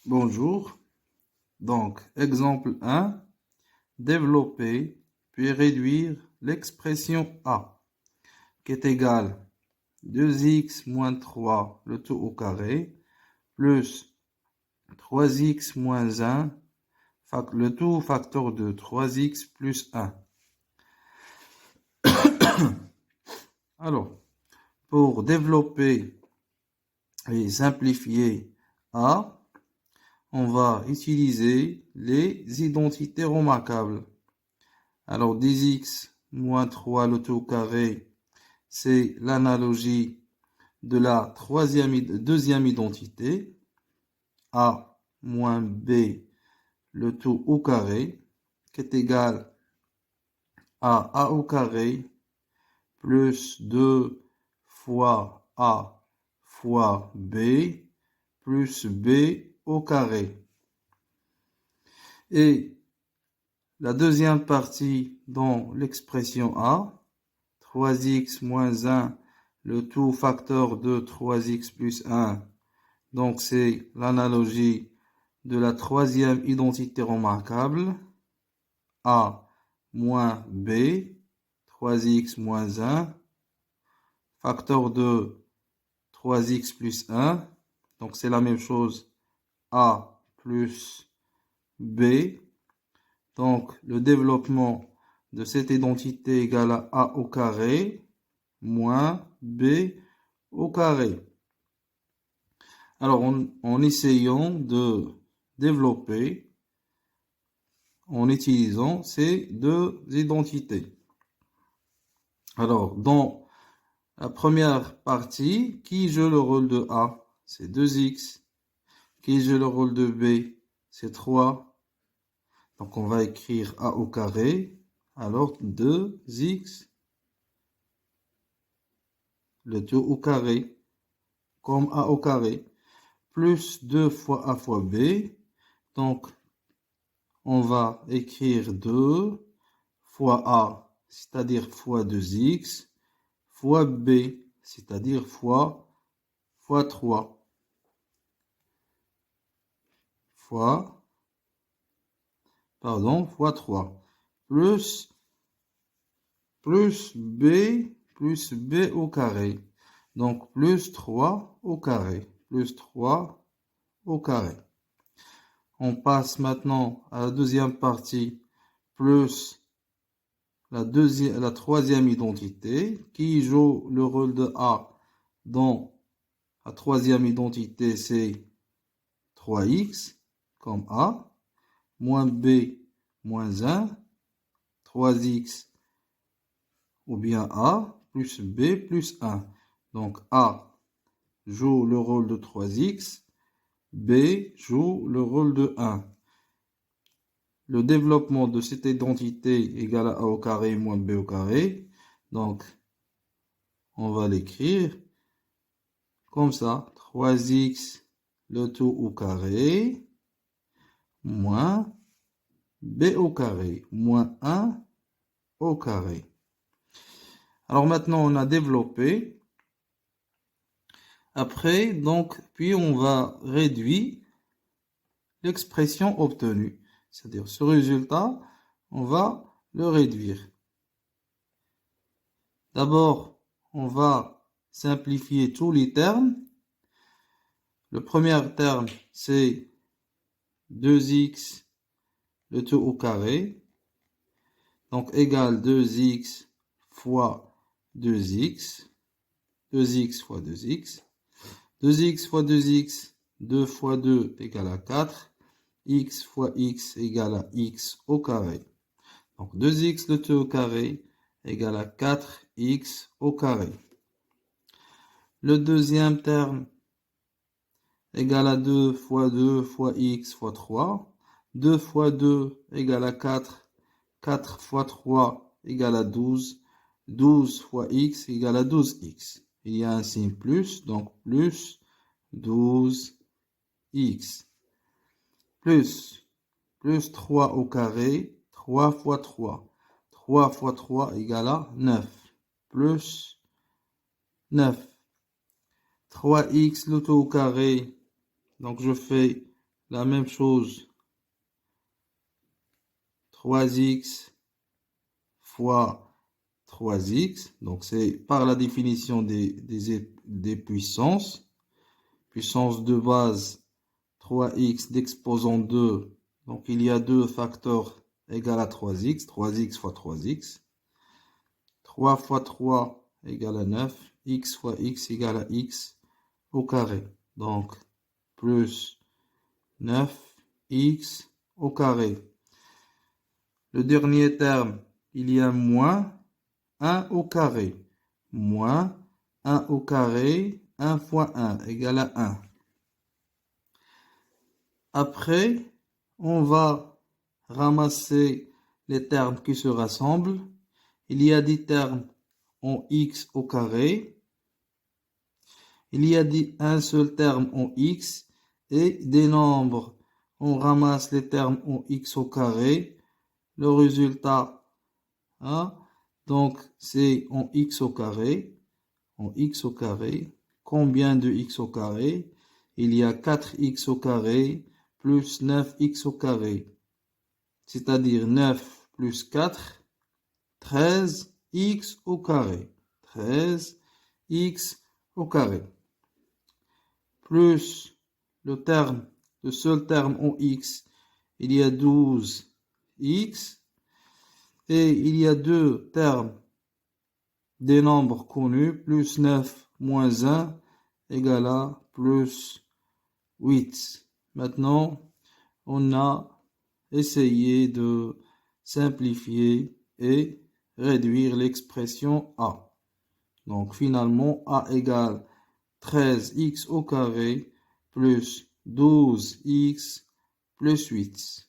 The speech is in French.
Bonjour. Donc, exemple 1, développer puis réduire l'expression A qui est égale 2x moins 3 le tout au carré plus 3x moins 1 le tout facteur de 3x plus 1. Alors, pour développer et simplifier A, on va utiliser les identités remarquables. Alors, 10x moins 3 le tout au carré, c'est l'analogie de la deuxième identité, A moins B le tout au carré, qui est égal à A au carré plus 2 fois A fois B plus B au carré. Et la deuxième partie dans l'expression A, 3x moins 1, le tout facteur de 3x plus 1. Donc, c'est l'analogie de la troisième identité remarquable, A moins B, 3x moins 1, facteur de 3x plus 1. Donc, c'est la même chose, A plus B. Donc, le développement de cette identité égale à A au carré moins B au carré. Alors, en essayant de développer en utilisant ces deux identités. Alors, dans la première partie, qui joue le rôle de A? C'est 2x. Qui joue le rôle de B? C'est 3. Donc, on va écrire A au carré. Alors, 2x, le tout au carré, comme A au carré, plus 2 fois A fois B. Donc, on va écrire 2 fois A, c'est-à-dire fois 2x, fois B, c'est-à-dire fois 3, fois 3, plus B au carré. Donc, plus 3 au carré, plus 3 au carré. On passe maintenant à la deuxième partie, plus la troisième identité, qui joue le rôle de A dans la troisième identité, c'est 3x, comme A, moins B, moins 1, 3x, ou bien A, plus B, plus 1. Donc, A joue le rôle de 3x, B joue le rôle de 1. Le développement de cette identité égale à A au carré moins B au carré. Donc, on va l'écrire comme ça. 3x, le tout au carré, moins B au carré, moins 1 au carré. Alors maintenant, on a développé. Après, donc, puis on va réduire l'expression obtenue. C'est-à-dire, ce résultat, on va le réduire. D'abord, on va simplifier tous les termes. Le premier terme, c'est 2x, le tout au carré. Donc, égale 2x fois 2x. 2x fois 2x. 2x fois 2x, 2 fois 2 égale à 4. X fois x égale à x au carré. Donc 2x le tout au carré égale à 4x au carré. Le deuxième terme égale à 2 fois x fois 3. 2 fois 2 égale à 4. 4 fois 3 égale à 12. 12 fois x égale à 12x. Il y a un signe plus, donc plus 12x. Plus 3 au carré, 3 fois 3. 3 fois 3 égale à 9. Plus 9. 3x le tout au carré. Donc je fais la même chose. 3x fois 3x. Donc, c'est par la définition des puissances. Puissance de base 3x d'exposant 2. Donc, il y a deux facteurs égale à 3x. 3x fois 3x. 3 fois 3 égale à 9. X fois x égale à x au carré. Donc, plus 9x au carré. Le dernier terme, il y a moins 1 au carré. Moins 1 au carré, 1 fois 1 égale à 1. Après, on va ramasser les termes qui se rassemblent. Il y a des termes en x au carré. Il y a un seul terme en x et des nombres. On ramasse les termes en x au carré. Le résultat, hein, donc c'est en x au carré. En x au carré. Combien de x au carré? Il y a 4x au carré plus 9x au carré. C'est-à-dire 9 plus 4, 13x au carré. 13x au carré. Plus le seul terme en x, il y a 12x. Et il y a deux termes des nombres connus, plus 9 moins 1 égale à plus 8. Maintenant, on a essayé de simplifier et réduire l'expression A. Donc finalement, A égale 13x au carré plus 12x plus 8.